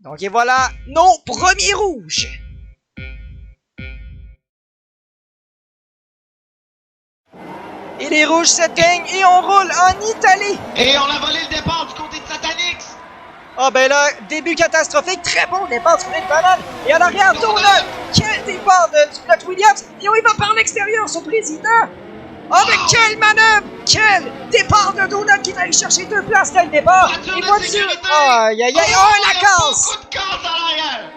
Donc et voilà, non, premier rouge. Et les rouges s'éteignent et on roule en Italie. Et on a volé le départ du côté de Satanix. Ah ben là, début catastrophique, très bon départ du côté de Banane. Et à l'arrière, Donut, quel départ du pilote Williams. Et on y va par l'extérieur, son président. Oh mais quelle manœuvre, quel départ de Donut qui est allé chercher 2 places dès le départ. Voiture Et de voiture, sécurité. aïe aïe aïe, oh la casse. Beaucoup de casse à l'arrière.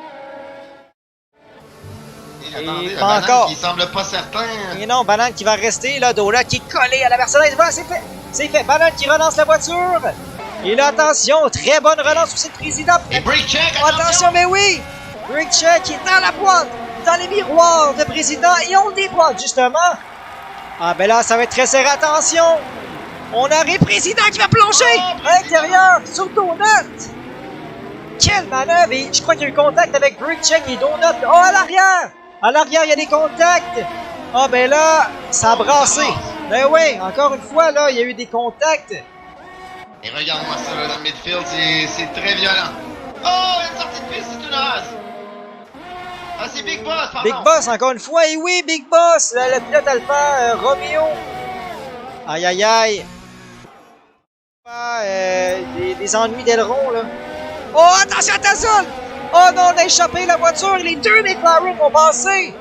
Attendez, pas Banane encore. qui semble pas certain. Et non, Banane qui va rester, là, Donut qui est collé à la Mercedes. Voilà, c'est fait. C'est fait, Banane qui relance la voiture. Et là, attention, très bonne relance aussi de président. Et brake check, Attention, mais oui! Brake check qui est dans la boîte, dans les miroirs de président, et on déboîte, justement. Ah, ben là, ça va être très serré, attention! On arrive, président qui va plonger à l'intérieur, sur Donut! Quelle manœuvre! Et je crois qu'il y a eu contact avec brake check et Donut. Oh, à l'arrière! À l'arrière, il y a des contacts! Ah, ben là, ça a brassé. Ben oui, encore une fois, là, il y a eu des contacts. Et regarde-moi ça, là, dans le midfield, c'est très violent. Oh, une sortie de piste, c'est une race. Ah, c'est Big Boss, pardon. Big Boss, encore une fois. Et oui, Big Boss, le pilote Alpha, Romeo. Aïe, aïe, aïe. Des ennuis d'aileron, là. Oh, attention à ta zone! Oh non, on a échappé la voiture. Les 2 McLaren vont passer.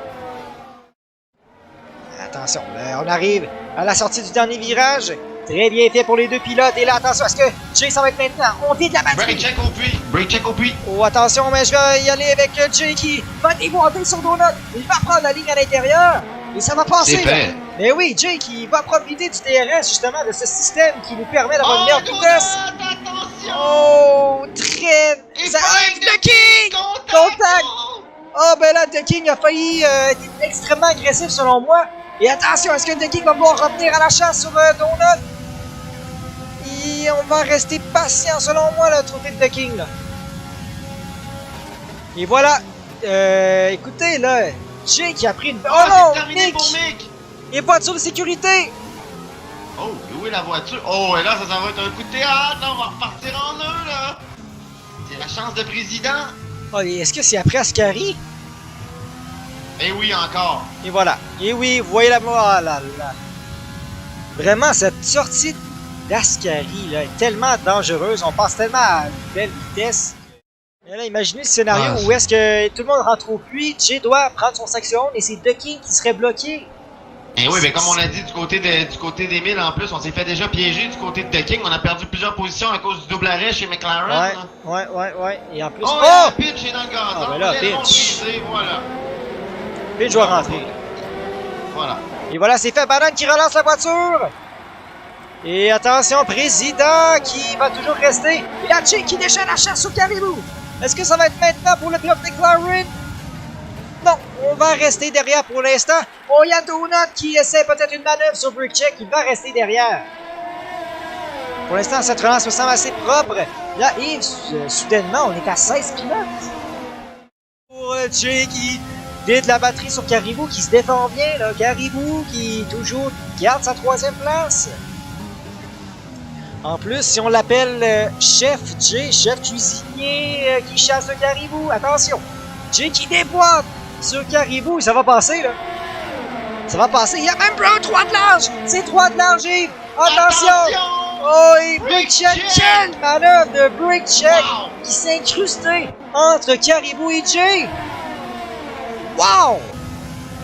Attention, là, on arrive à la sortie du dernier virage. Très bien fait pour les 2 pilotes. Et là, attention, est-ce que Jay, ça va être maintenant? On vide la batterie. Brake check au puits. Brake check au puits. Oh, attention, mais je vais y aller avec Jay qui va déboîter son donut. Il va prendre la ligne à l'intérieur. Et ça va passer. C'est fait. Mais oui, Jay qui va profiter du DRS, justement, de ce système qui nous permet d'avoir une meilleure vitesse. Attention! Oh, très... Et Ça... fin The King! Contact! Oh, ben là, The King a failli être extrêmement agressif, selon moi. Et attention, est-ce que The King va pouvoir revenir à la chasse sur Donut? Et on va rester patient, selon moi, le trophée de The King, là. Et voilà. Écoutez, là, Jay qui a pris une... Oh non, terminé pour Mick! Et voiture de sécurité! Oh, où est la voiture? Oh, et là, ça va être un coup de théâtre, là, on va repartir en eux, là! C'est la chance de président! Oh, et est-ce que c'est après Ascari? Eh oui, encore! Et voilà. Et oui, vous voyez la... Oh là là. Vraiment, cette sortie d'Ascari, là, est tellement dangereuse. On passe tellement à une belle vitesse. Et là, imaginez le scénario où est-ce que tout le monde rentre au puits, Jay doit prendre son section et c'est The King qui serait bloqué. Eh oui, mais comme on a dit du côté d'Emile, en plus, on s'est fait déjà piéger du côté de The King. On a perdu plusieurs positions à cause du double arrêt chez McLaren. Ouais. Et en plus... Oh! Oh! Pitch est dans le gazon. Ah, ben là, Les Pitch. brisés, voilà. Pitch doit rentrer. Voilà. Et voilà, c'est fait. Banane qui relance la voiture. Et attention, président qui va toujours rester. Et là, Jay qui déchaîne la chasse au caribou. Est-ce que ça va être maintenant pour le pilote McLaren? Non, on va rester derrière pour l'instant. Oh, il y a Donut qui essaie peut-être une manœuvre sur brake check. Il va rester derrière. Pour l'instant, cette relance me semble assez propre. Là, et soudainement, on est à 16 pilotes. Pour Jay qui vide la batterie sur Caribou, qui se défend bien. Là. Caribou qui toujours garde sa 3e place. En plus, si on l'appelle Chef Jay, chef cuisinier qui chasse le caribou, attention! Jay qui déboîte sur caribou, ça va passer là! Ça va passer, il y a même un 3 de large! C'est 3 de large, Yves! Attention! Oh, et brake check! Quelle manœuvre de brake check qui s'est incrustée entre caribou et Jay! Wow!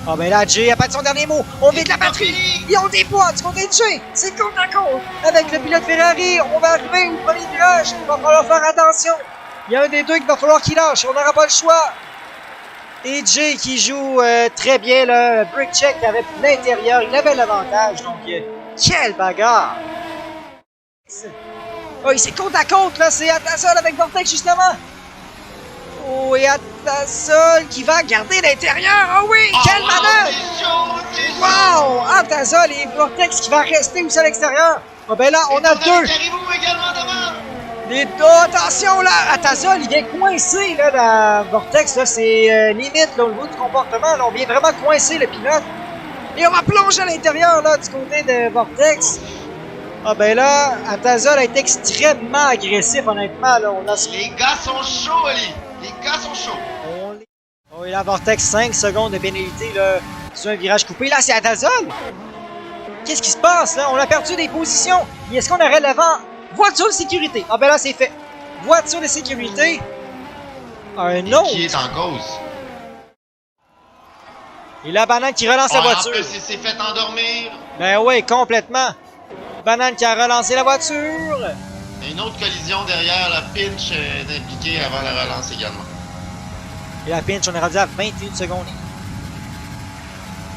Ah ben là, Jay a pas de son dernier mot. On vide la batterie et on déboîte du côté de Jay. C'est côte à côte avec le pilote Ferrari. On va arriver au premier virage. Il va falloir faire attention. Il y a un des deux qu'il va falloir qu'il lâche. On n'aura pas le choix. Et Jay qui joue très bien le brake check avec l'intérieur. Il avait l'avantage. Donc, quelle bagarre. Oh, il s'est côte à côte là. C'est Atasol avec Vortex justement. Oh, et Atasol qui va garder l'intérieur. Oh oui, quelle manœuvre! Wow! Atasol et Vortex qui va rester aussi à l'extérieur. Oh ben là, on a 2. Caribou également devant. Les deux, attention là! Atasol, il vient coincer là, dans Vortex. Là, c'est limite là, au niveau du comportement. Là, on vient vraiment coincer le pilote. Et on va plonger à l'intérieur là, du côté de Vortex. Ah ben là, Atasol a été extrêmement agressif, honnêtement. Là, on a... Les gars sont chauds, Ali! Les gars sont chauds. Oh, et la Vortex, 5 secondes de pénalité là, sur un virage coupé. Là, c'est Atazol! Qu'est-ce qui se passe là? On a perdu des positions. Et est-ce qu'on aurait l'avant? Voiture de sécurité. Ah ben là, c'est fait. Voiture de sécurité. Un autre. Qui est en cause? Et la Banane qui relance la voiture. En plus, il s'est fait endormir. Ben oui, complètement. Banane qui a relancé la voiture. Une autre collision derrière, la pinch d'impliquer avant la relance également. Et la pinch, on est rendu à 21 secondes.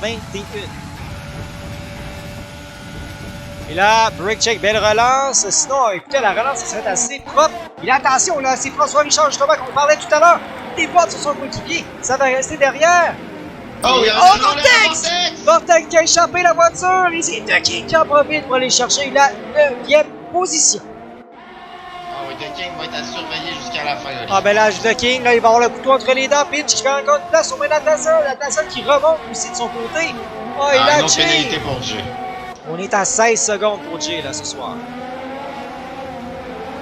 21. Et là, break check, belle relance. Sinon, écoutez, la relance, ça serait assez propre. Et là, attention, là, c'est François Richard, justement, qu'on parlait tout à l'heure. Des boîtes sur son coéquipier. Ça va rester derrière. Oh, il y a oh, Vortex! Vortex qui a échappé la voiture. Et c'est The King qui en profite pour aller chercher la 9e position. Ah oui, The King va être à surveiller jusqu'à la fin. Ah ben là, The King, là, il va avoir le couteau entre les dents. Pinch qui fait encore une place sur Atazol. Atazol qui remonte aussi de son côté. Oh, et là, une autre pénalité pour Jay. On est à 16 secondes pour Jay, là, ce soir.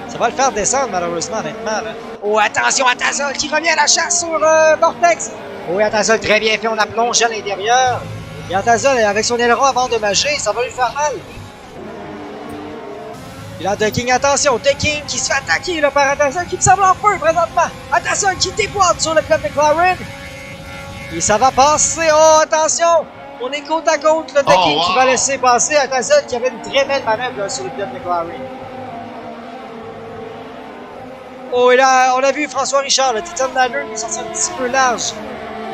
Ça va le faire descendre, malheureusement, honnêtement, là. Oh, attention, Atazol qui revient à la chasse sur Vortex. Oh, Atazol, très bien fait, on a plongé à l'intérieur. Et Atazol, avec son aileron avant de manger, ça va lui faire mal. Et là, The King, attention, The King qui se fait attaquer là, par Atazol qui me semble en feu présentement. Atazol qui déboîte sur le club McLaren. Et ça va passer. Oh, attention! On est côte à côte, le The King qui va laisser passer Atazol qui avait une très belle manœuvre là, sur le club McLaren. Oh, et là, on a vu François Richard, le Titan Ladder, qui est sorti un petit peu large.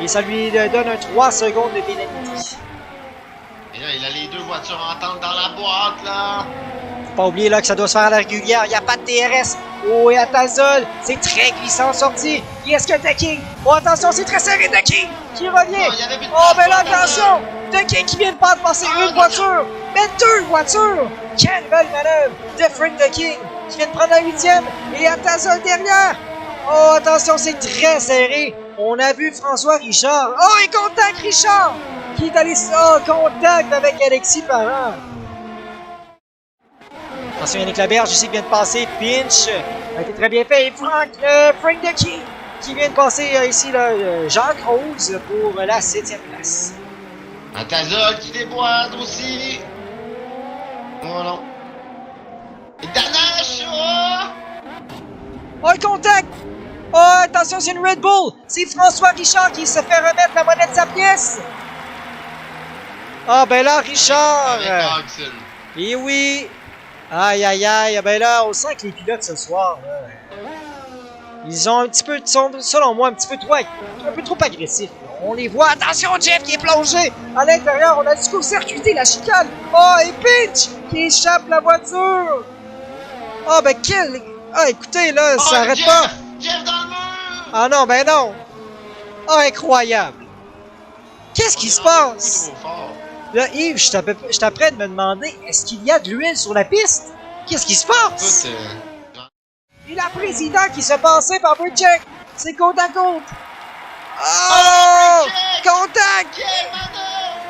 Et ça lui donne un 3 secondes de pénalité. Et là, il a les deux voitures ententes dans la boîte, là. Faut pas oublier là que ça doit se faire à la régulière. Il n'y a pas de DRS. Oh, et Atazol, c'est très glissant en sortie. Et est-ce que The King? Oh, attention, c'est très serré, The King qui revient. Oh, ben là, attention! The King qui vient de pas passer une voiture, mais deux voitures. Quelle belle manœuvre de Frank The King qui vient de prendre la 8e. Et Atazol derrière. Oh, attention, c'est très serré. On a vu François Richard. Oh, et contact Richard qui est allé contact avec Alexis Parent. Attention, Yannick Laberge ici qui vient de passer. Pinch a été très bien fait. Et Frank The King qui vient de passer ici Jacques Rose pour la 7e place. Atazol qui déboîte aussi. Oh non. Et Danache, oh, le contact! Oh, attention, c'est une Red Bull! C'est François Richard qui se fait remettre la monnaie de sa pièce! Ah, ben là, Richard! Et oui! Aïe, aïe, aïe! Ben là, on sent que les pilotes ce soir, ils ont un petit peu, selon moi, un peu trop agressifs. On les voit. Attention, Jeff qui est plongé! À l'intérieur, on a du court-circuité la chicane! Oh, et Pinch qui échappe la voiture! Oh, ben quel... Ah, écoutez, là, ça arrête pas! Jeff dans le mur! Ah non, ben non! Oh, incroyable! Qu'est-ce qui se passe? Là, Yves, je t'apprête de me demander, est-ce qu'il y a de l'huile sur la piste? Qu'est-ce qui se passe? Et la présidente qui se passait par Bridgeck! C'est côte à côte! Oh! Contact! Quelle manœuvre!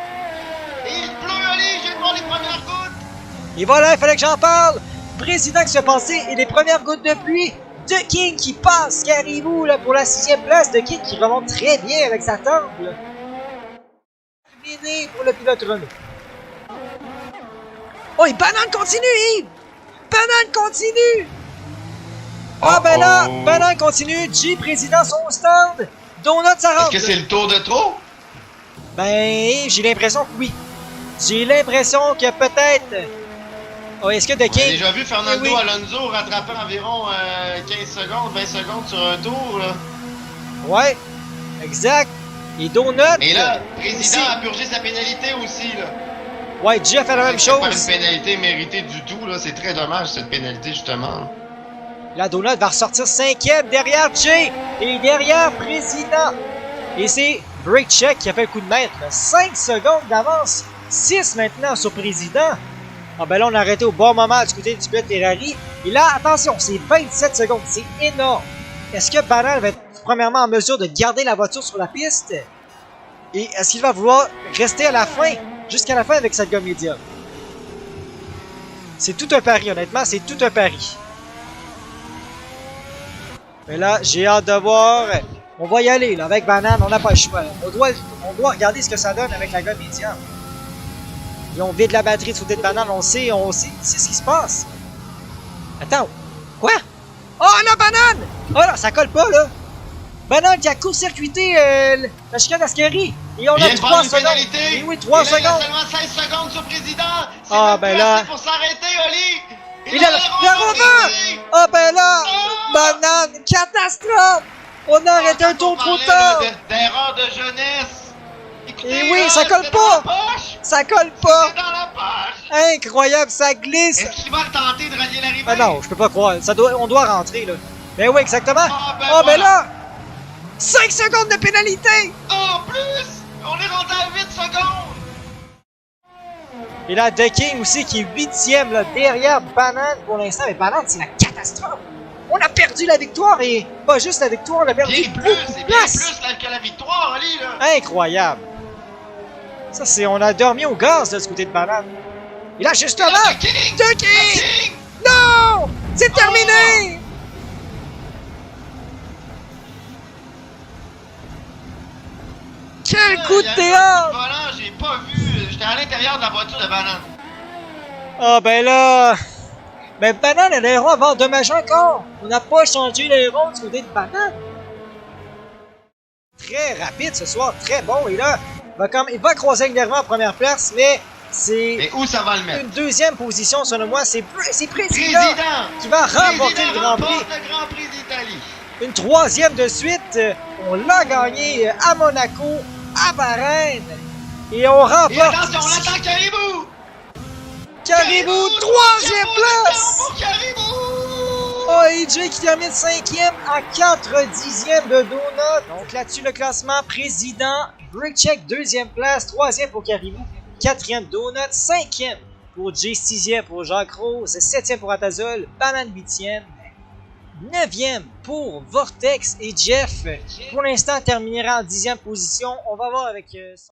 Et il pleut, allez, je vais voir les premières gouttes! Et voilà, il fallait que j'en parle! Président qui se passait et les premières gouttes de pluie! The King qui passe, Caribou là, pour la 6e place. The King qui remonte très bien avec sa table. Terminé pour le pilote Renault. Oh, et Banane continue, Yves! Banane continue! Ah, ben là, Banane continue. G, président, son stand. Donut, ça rentre. Est-ce que c'est le tour de trop? Ben, j'ai l'impression que oui. J'ai l'impression que peut-être... Oh, est-ce que The King... On a déjà vu Fernando Alonso rattraper environ 15 secondes, 20 secondes sur un tour, là. Ouais, exact. Et Donut... Et là, le président a purgé sa pénalité aussi, là. Ouais, Jeff fait la même chose. C'est pas une pénalité méritée du tout, là. C'est très dommage, cette pénalité, justement. La Donut va ressortir 5e derrière Jay et derrière Président. Et c'est Break Check qui a fait le coup de maître. 5 secondes d'avance. 6 maintenant sur Président. Ah ben là, on a arrêté au bon moment du côté du pilote Ferrari. Et là, attention, c'est 27 secondes. C'est énorme. Est-ce que Banal va être premièrement en mesure de garder la voiture sur la piste? Et est-ce qu'il va vouloir rester à la fin, jusqu'à la fin avec cette gomme médium? C'est tout un pari, honnêtement. C'est tout un pari. Mais là, j'ai hâte de voir. On va y aller, là, avec Banane, on n'a pas le choix. Là. On doit regarder ce que ça donne avec la gomme médiane. Et on vide la batterie du côté de Banane, on sait ce qui se passe. Attends, quoi? Oh, la Banane! Oh là, ça colle pas, là. Banane qui a court-circuité la chicane d'Ascari. Et on a 3 secondes. Et oui, 3 secondes. Il a seulement 16 secondes sur le président. Ah, ben là. Pour s'arrêter, Oli. Il a le rebond! Ah, ben là. Banane, catastrophe. On a arrêté un tour trop tard. D'erreur de jeunesse. Écoutez, et oui, ça colle pas. Ça colle pas. C'est dans la poche. Incroyable, ça glisse. Est-ce qu'il va tenter de rallier l'arrivée? Ah non, je peux pas croire. On doit rentrer, là. Ben oui, exactement. Ah, ben là. 5 secondes de pénalité! En plus! On est rendu à 8 secondes! Et là, The King aussi qui est 8e là, derrière Banane pour l'instant. Mais Banane, c'est la catastrophe! On a perdu la victoire et pas juste la victoire, on a perdu bien plus, c'est bien plus que la victoire, Oli, là! Incroyable! Ça, c'est... On a dormi au gaz de ce côté de Banane. Et là, justement! The King! Non! C'est terminé! Quel coup de théâtre! Volant, j'ai pas vu. J'étais à l'intérieur de la voiture de Banane. Ah ben là... Mais Banane a l'airon avant dommage encore. On n'a pas changé l'airon du côté de Banane. Très rapide ce soir, très bon. Et là, il va croiser régulièrement en première place, mais c'est... Et où ça va le mettre? Une deuxième position, selon moi. C'est Président qui va remporter le Grand Prix. Le Grand Prix d'Italie. Une troisième de suite. On l'a gagné à Monaco, à Bahreïn. Et on remporte... Et attention, on attend Caribou! Caribou, troisième place! Pour Caribou! Oh, AJ qui termine 5e à 4 dixièmes de Donut. Donc là-dessus, le classement, président, Brickcheck, 2e place, 3e pour Caribou, 4e Donut, 5e pour Jay, 6e pour Jacques Rose, 7e pour Atazol, Banane 8e, 9e pour Vortex et Jeff. Pour l'instant, terminera en 10e position. On va voir avec...